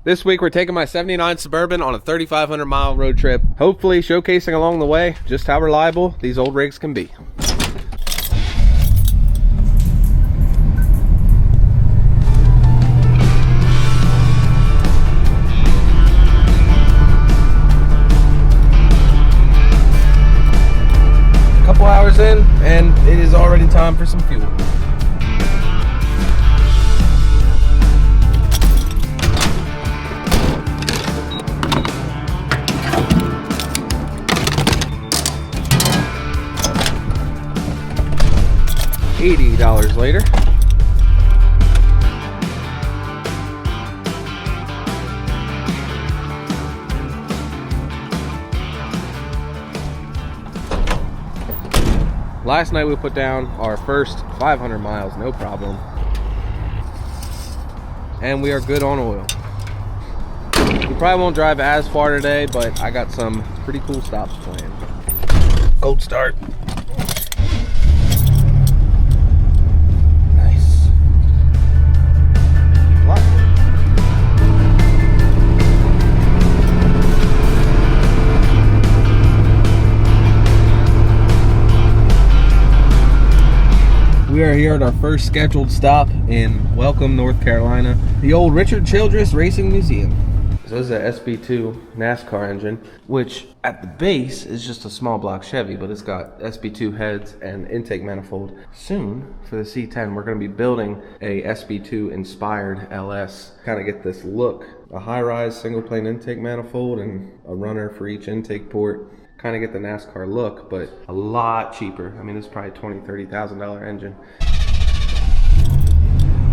This week we're taking my 79 Suburban on a 3,500 mile road trip, hopefully showcasing along the way just how reliable these old rigs can be. A couple hours in and it is already time for some fuel. $80 later. Last night we put down our first 500 miles, no problem. And we are good on oil. We probably won't drive as far today, but I got some pretty cool stops planned. Cold start. We are here at our first scheduled stop in Welcome, North Carolina, the old Richard Childress Racing Museum. So this is a SB2 NASCAR engine, which at the base is just a small block Chevy, but it's got SB2 heads and intake manifold. Soon, for the C10, we're going to be building a SB2 inspired LS. Kind of get this look, a high-rise single plane intake manifold and a runner for each intake port. Kind of get the NASCAR look, but a lot cheaper. I mean, it's probably $20,000, $30,000 engine.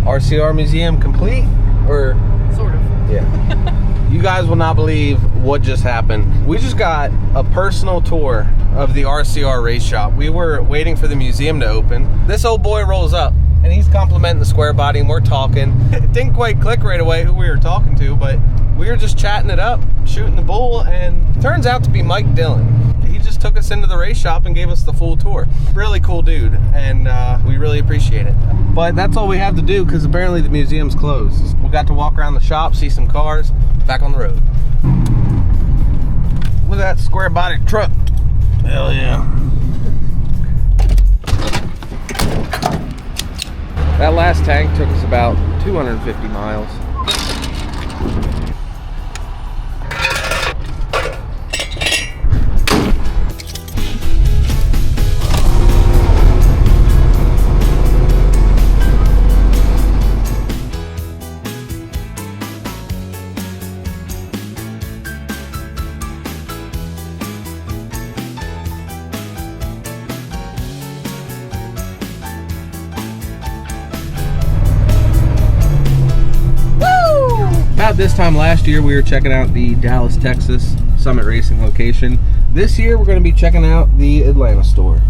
RCR museum complete, or sort of? Yeah. You guys will not believe what just happened. We just got a personal tour of the RCR race shop. We were waiting for the museum to open. This old boy rolls up and he's complimenting the Squarebody and we're talking. It didn't quite click right away who we were talking to, but we were just chatting it up, shooting the bull, and it turns out to be Mike Dillon. He just took us into the race shop and gave us the full tour. Really cool dude, and we really appreciate it. But that's all we have to do because apparently the museum's closed. We got to walk around the shop, see some cars, back on the road. Look at that square body truck. Hell yeah. That last tank took us about 250 miles. About this time last year, we were checking out the Dallas, Texas Summit Racing location. This year, we're going to be checking out the Atlanta store.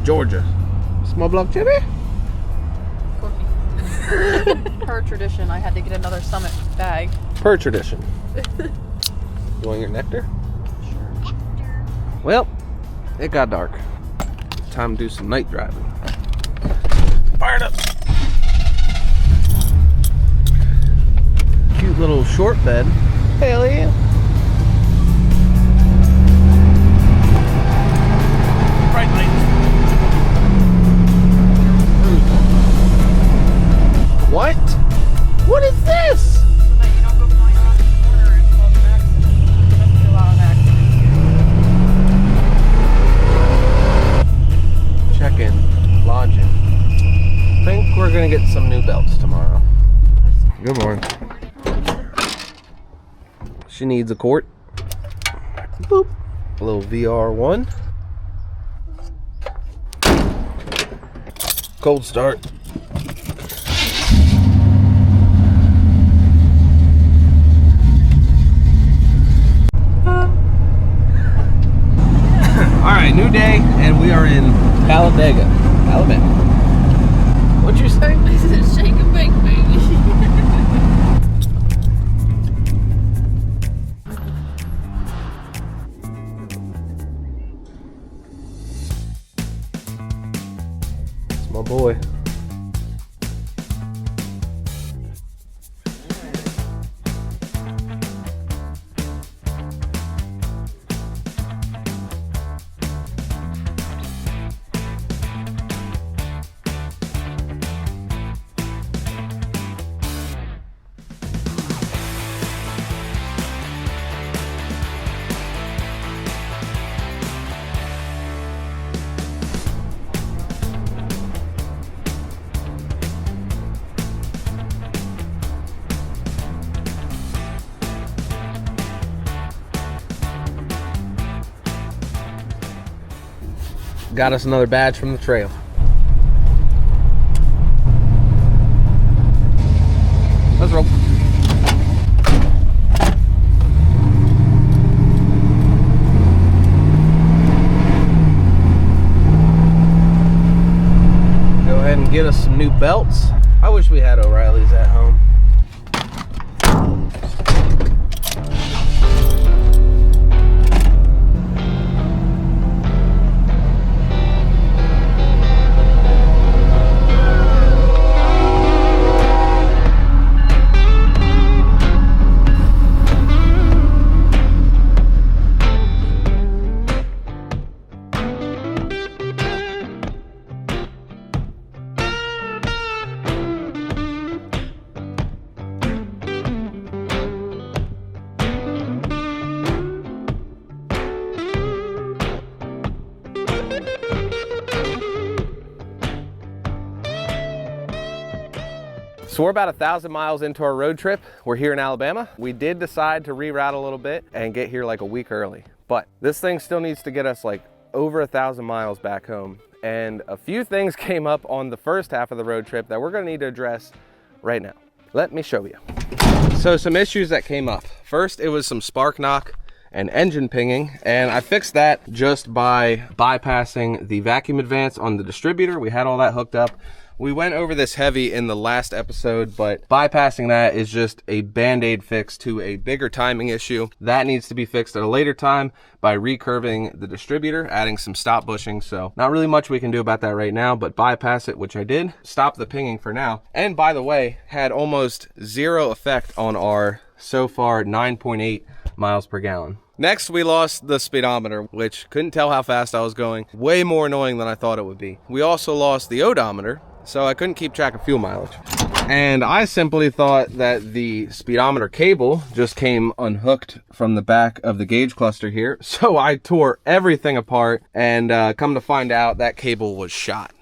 Georgia. Small block Chevy? Per tradition, I had to get another Summit bag. Per tradition. You want your nectar? Sure. Well, it got dark. Time to do some night driving. Fire it up. Cute little short bed. Hell yeah. Bright lights. What? What is this? So that you don't go flying around the corner and cause an accident. That's a lot of accidents. Check-in, lodging. I think we're gonna get some new belts tomorrow. Good morning. She needs a quart. Boop. A little VR1. Cold start. Alright, new day, and we are in Talladega, Alabama. What'd you say? I said shake and bake, baby. boy. Got us another badge from the trail. Let's roll. Go ahead and get us some new belts. I wish we had O'Reilly's at home. So we're about 1,000 miles into our road trip. We're here in Alabama. We did decide to reroute a little bit and get here like a week early, but this thing still needs to get us like over 1,000 miles back home. And a few things came up on the first half of the road trip that we're gonna need to address right now. Let me show you. So some issues that came up. First, it was some spark knock and engine pinging, and I fixed that just by bypassing the vacuum advance on the distributor. We had all that hooked up. We went over this heavy in the last episode, but bypassing that is just a band-aid fix to a bigger timing issue. That needs to be fixed at a later time by recurving the distributor, adding some stop bushing. So not really much we can do about that right now, but bypass it, which I did. Stop the pinging for now. And by the way, had almost zero effect on our so far 9.8 miles per gallon. Next, we lost the speedometer, which couldn't tell how fast I was going. Way more annoying than I thought it would be. We also lost the odometer, so I couldn't keep track of fuel mileage. And I simply thought that the speedometer cable just came unhooked from the back of the gauge cluster here. So I tore everything apart, and come to find out that cable was shot.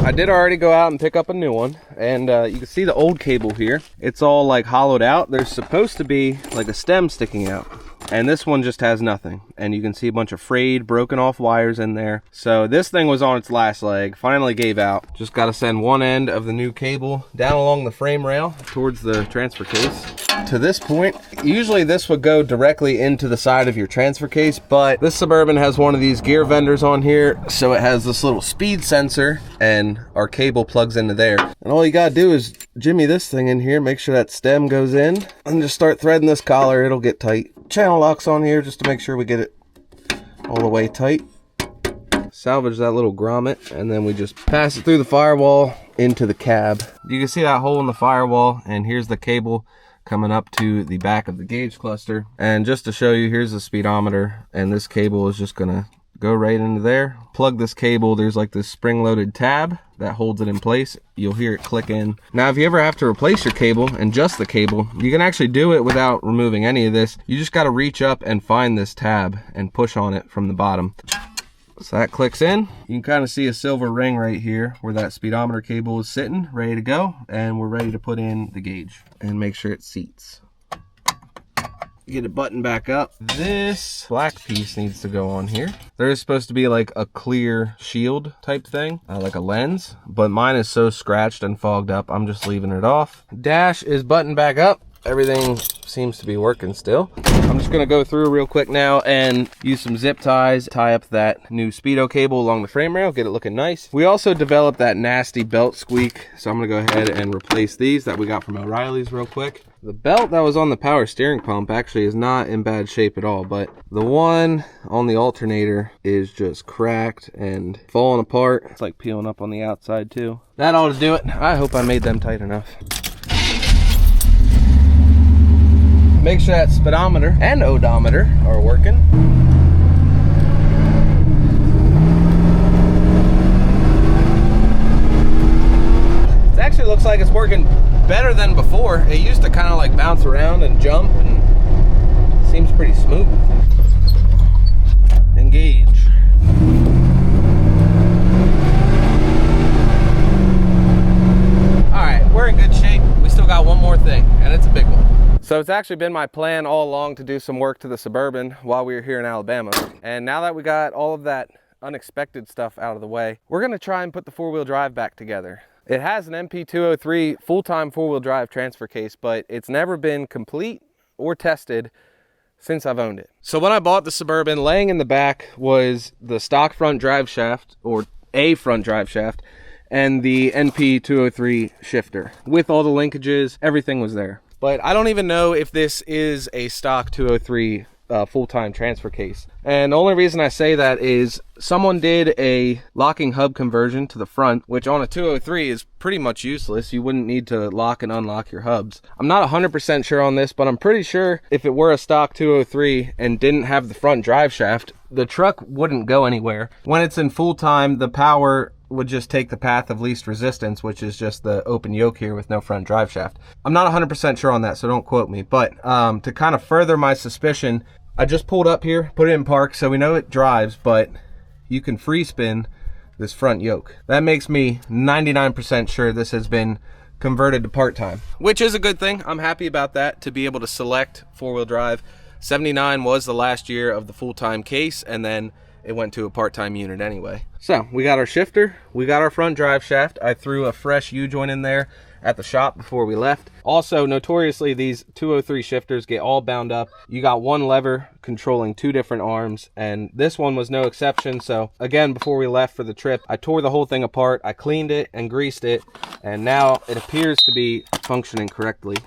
I did already go out and pick up a new one, and you can see the old cable here. It's all like hollowed out. There's supposed to be like a stem sticking out, and this one just has nothing. And you can see a bunch of frayed, broken off wires in there. So this thing was on its last leg, finally gave out. Just got to send one end of the new cable down along the frame rail towards the transfer case. To this point, usually this would go directly into the side of your transfer case, but this Suburban has one of these gear vendors on here, so it has this little speed sensor, and our cable plugs into there. And all you gotta do is jimmy this thing in here, make sure that stem goes in, and just start threading this collar. It'll get tight. Channel locks on here just to make sure we get it all the way tight. Salvage that little grommet, and then we just pass it through the firewall into the cab. You can see that hole in the firewall, and here's the cable coming up to the back of the gauge cluster. And just to show you, here's the speedometer, and this cable is just gonna go right into there. Plug this cable, there's like this spring-loaded tab that holds it in place. You'll hear it click in. Now, if you ever have to replace your cable and just the cable, you can actually do it without removing any of this. You just gotta reach up and find this tab and push on it from the bottom. So that clicks in. You can kind of see a silver ring right here where that speedometer cable is sitting, ready to go, and we're ready to put in the gauge and make sure it seats. Get it buttoned back up. This black piece needs to go on here. There is supposed to be like a clear shield type thing, like a lens, but mine is so scratched and fogged up, I'm just leaving it off. Dash is buttoned back up. Everything seems to be working still. I'm just gonna go through real quick now and use some zip ties, tie up that new Speedo cable along the frame rail, get it looking nice. We also developed that nasty belt squeak, so I'm gonna go ahead and replace these that we got from O'Reilly's real quick. The belt that was on the power steering pump actually is not in bad shape at all, but the one on the alternator is just cracked and falling apart. It's like peeling up on the outside too. That ought to do it. I hope I made them tight enough. Make sure that speedometer and odometer are working. It actually looks like it's working better than before. It used to kind of like bounce around and jump, and seems pretty smooth. Engage. All right, we're in good shape. We still got one more thing, and it's a big one. So it's actually been my plan all along to do some work to the Suburban while we were here in Alabama. And now that we got all of that unexpected stuff out of the way, we're gonna try and put the four-wheel drive back together. It has an MP203 full-time four-wheel drive transfer case, but it's never been complete or tested since I've owned it. So when I bought the Suburban, laying in the back was the stock front drive shaft, or a front drive shaft, and the NP203 shifter. With all the linkages, everything was there. But I don't even know if this is a stock 203 full-time transfer case. And the only reason I say that is someone did a locking hub conversion to the front, which on a 203 is pretty much useless. You wouldn't need to lock and unlock your hubs. I'm not 100% sure on this, but I'm pretty sure if it were a stock 203 and didn't have the front drive shaft, the truck wouldn't go anywhere. When it's in full-time, the power would just take the path of least resistance, which is just the open yoke here with no front drive shaft. I'm not 100% sure on that, so don't quote me. But to kind of further my suspicion, I just pulled up here, put it in park, so we know it drives, but you can free spin this front yoke. That makes me 99% sure this has been converted to part-time, which is a good thing. I'm happy about that, to be able to select four-wheel drive. 79 was the last year of the full-time case, and then it went to a part-time unit anyway. So we got our shifter, we got our front drive shaft. I threw a fresh U-joint in there at the shop before we left. Also, notoriously, these 203 shifters get all bound up. You got one lever controlling two different arms, and this one was no exception. So again, before we left for the trip, I tore the whole thing apart, I cleaned it and greased it, and now it appears to be functioning correctly.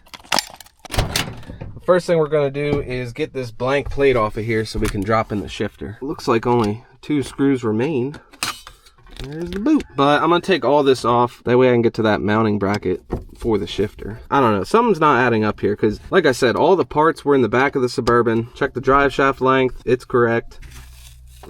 First thing we're going to do is get this blank plate off of here so we can drop in the shifter. It looks like only 2 screws remain. There's the boot. But I'm going to take all this off. That way I can get to that mounting bracket for the shifter. I don't know. Something's not adding up here because, like I said, all the parts were in the back of the Suburban. Check the drive shaft length. It's correct.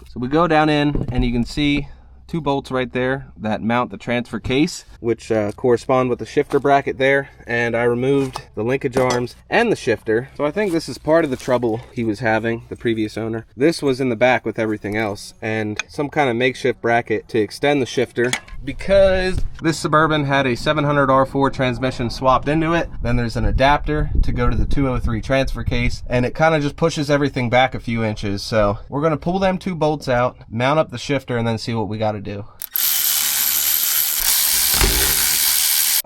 So we go down in and you can see 2 bolts right there that mount the transfer case, which correspond with the shifter bracket there, and I removed the linkage arms and the shifter. So I think this is part of the trouble he was having, the previous owner. This was in the back with everything else, and some kind of makeshift bracket to extend the shifter, because this Suburban had a 700 R4 transmission swapped into it. Then there's an adapter to go to the 203 transfer case, and it kind of just pushes everything back a few inches. So we're going to pull them 2 bolts out, mount up the shifter, and then see what we got to do.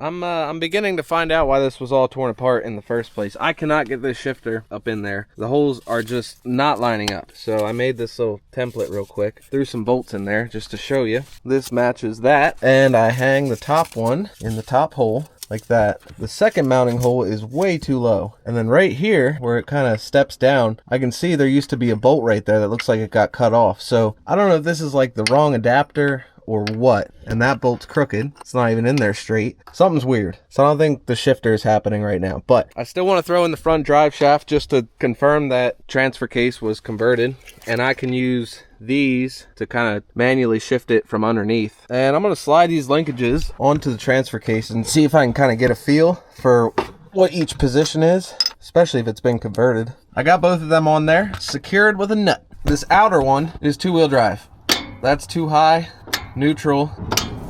I'm beginning to find out why this was all torn apart in the first place. I cannot get this shifter up in there. The holes are just not lining up. So I made this little template real quick. Threw some bolts in there just to show you. This matches that. And I hang the top one in the top hole like that. The second mounting hole is way too low. And then right here, where it kind of steps down, I can see there used to be a bolt right there that looks like it got cut off. So I don't know if this is like the wrong adapter or what, and that bolt's crooked. It's not even in there straight. Something's weird. So I don't think the shifter is happening right now, but I still want to throw in the front drive shaft just to confirm that transfer case was converted, and I can use these to kind of manually shift it from underneath. And I'm going to slide these linkages onto the transfer case and see if I can kind of get a feel for what each position is, especially if it's been converted. I got both of them on there, secured with a nut. This outer one is 2-wheel drive. That's too high, neutral,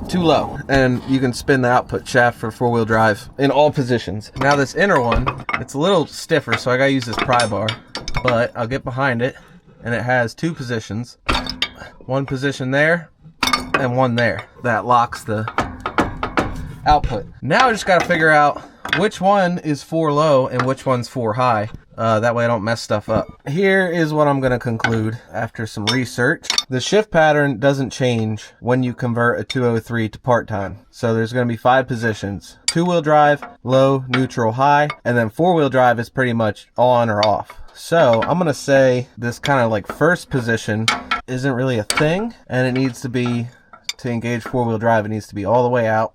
too low. And you can spin the output shaft for 4-wheel drive in all positions. Now this inner one, it's a little stiffer, so I gotta use this pry bar, but I'll get behind it, and it has 2 positions. One position there, and one there. That locks the output. Now I just gotta figure out which one is 4 low and which one's 4 high. That way I don't mess stuff up. Here is what I'm going to conclude after some research. The shift pattern doesn't change when you convert a 203 to part-time. So there's going to be 5 positions. 2-wheel drive, low, neutral, high, and then 4-wheel drive is pretty much on or off. So I'm gonna say this kind of like first position isn't really a thing, and it needs to be, to engage 4-wheel drive, it needs to be all the way out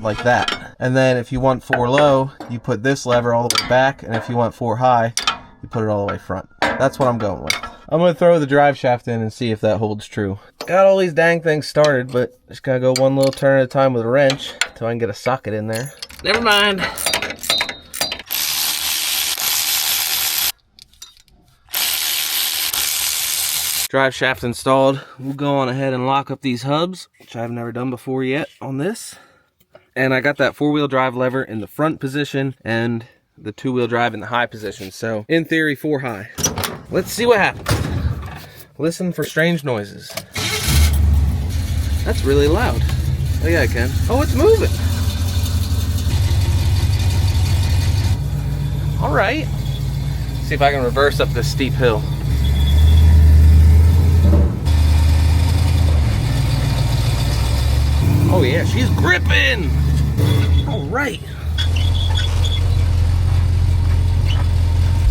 like that. And then if you want 4 low, you put this lever all the way back, and if you want 4 high, you put it all the way front. That's what I'm going with. I'm gonna throw the drive shaft in and see if that holds true. Got all these dang things started, but just gotta go one little turn at a time with a wrench until I can get a socket in there. Never mind. Drive shaft installed. We'll go on ahead and lock up these hubs, which I've never done before yet on this. And I got that 4-wheel drive lever in the front position and the 2-wheel drive in the high position. So in theory, 4 high. Let's see what happens. Listen for strange noises. That's really loud. Oh yeah, I can. Oh, it's moving. All right. See if I can reverse up this steep hill. Oh yeah, she's gripping. All right.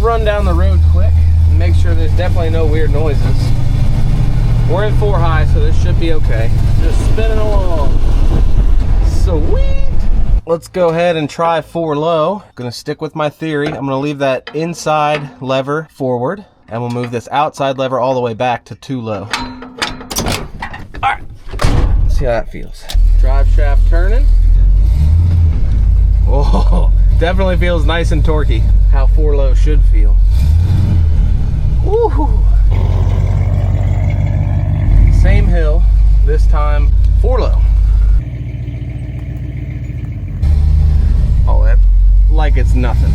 Run down the road quick and make sure there's definitely no weird noises. We're in 4 high, so this should be okay. Just spinning along. Sweet. Let's go ahead and try 4 low. I'm gonna stick with my theory. I'm gonna leave that inside lever forward, and we'll move this outside lever all the way back to 2 low. All right, let's see how that feels. Drive shaft turning. Oh, definitely feels nice and torquey. How 4 low should feel. Woohoo! Same hill, this time 4 low. Oh, that's like it's nothing.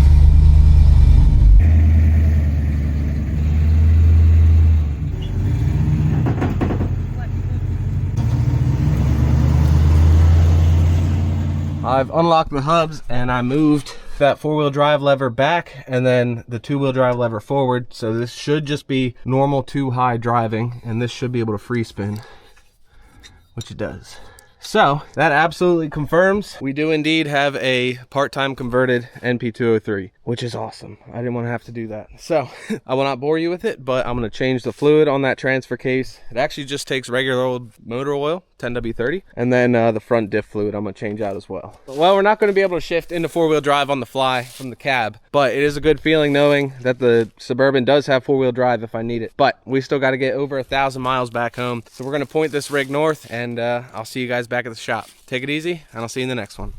I've unlocked the hubs and I moved that 4-wheel drive lever back and then the 2-wheel drive lever forward. So this should just be normal 2 high driving, and this should be able to free spin, which it does. So that absolutely confirms we do indeed have a part-time converted NP203, which is awesome. I didn't want to have to do that. So I will not bore you with it, but I'm going to change the fluid on that transfer case. It actually just takes regular old motor oil, 10W30, and then the front diff fluid I'm going to change out as well. Well, we're not going to be able to shift into 4-wheel drive on the fly from the cab, but it is a good feeling knowing that the Suburban does have 4-wheel drive if I need it. But we still got to get over 1,000 miles back home. So we're going to point this rig north, and I'll see you guys back at the shop. Take it easy, and I'll see you in the next one.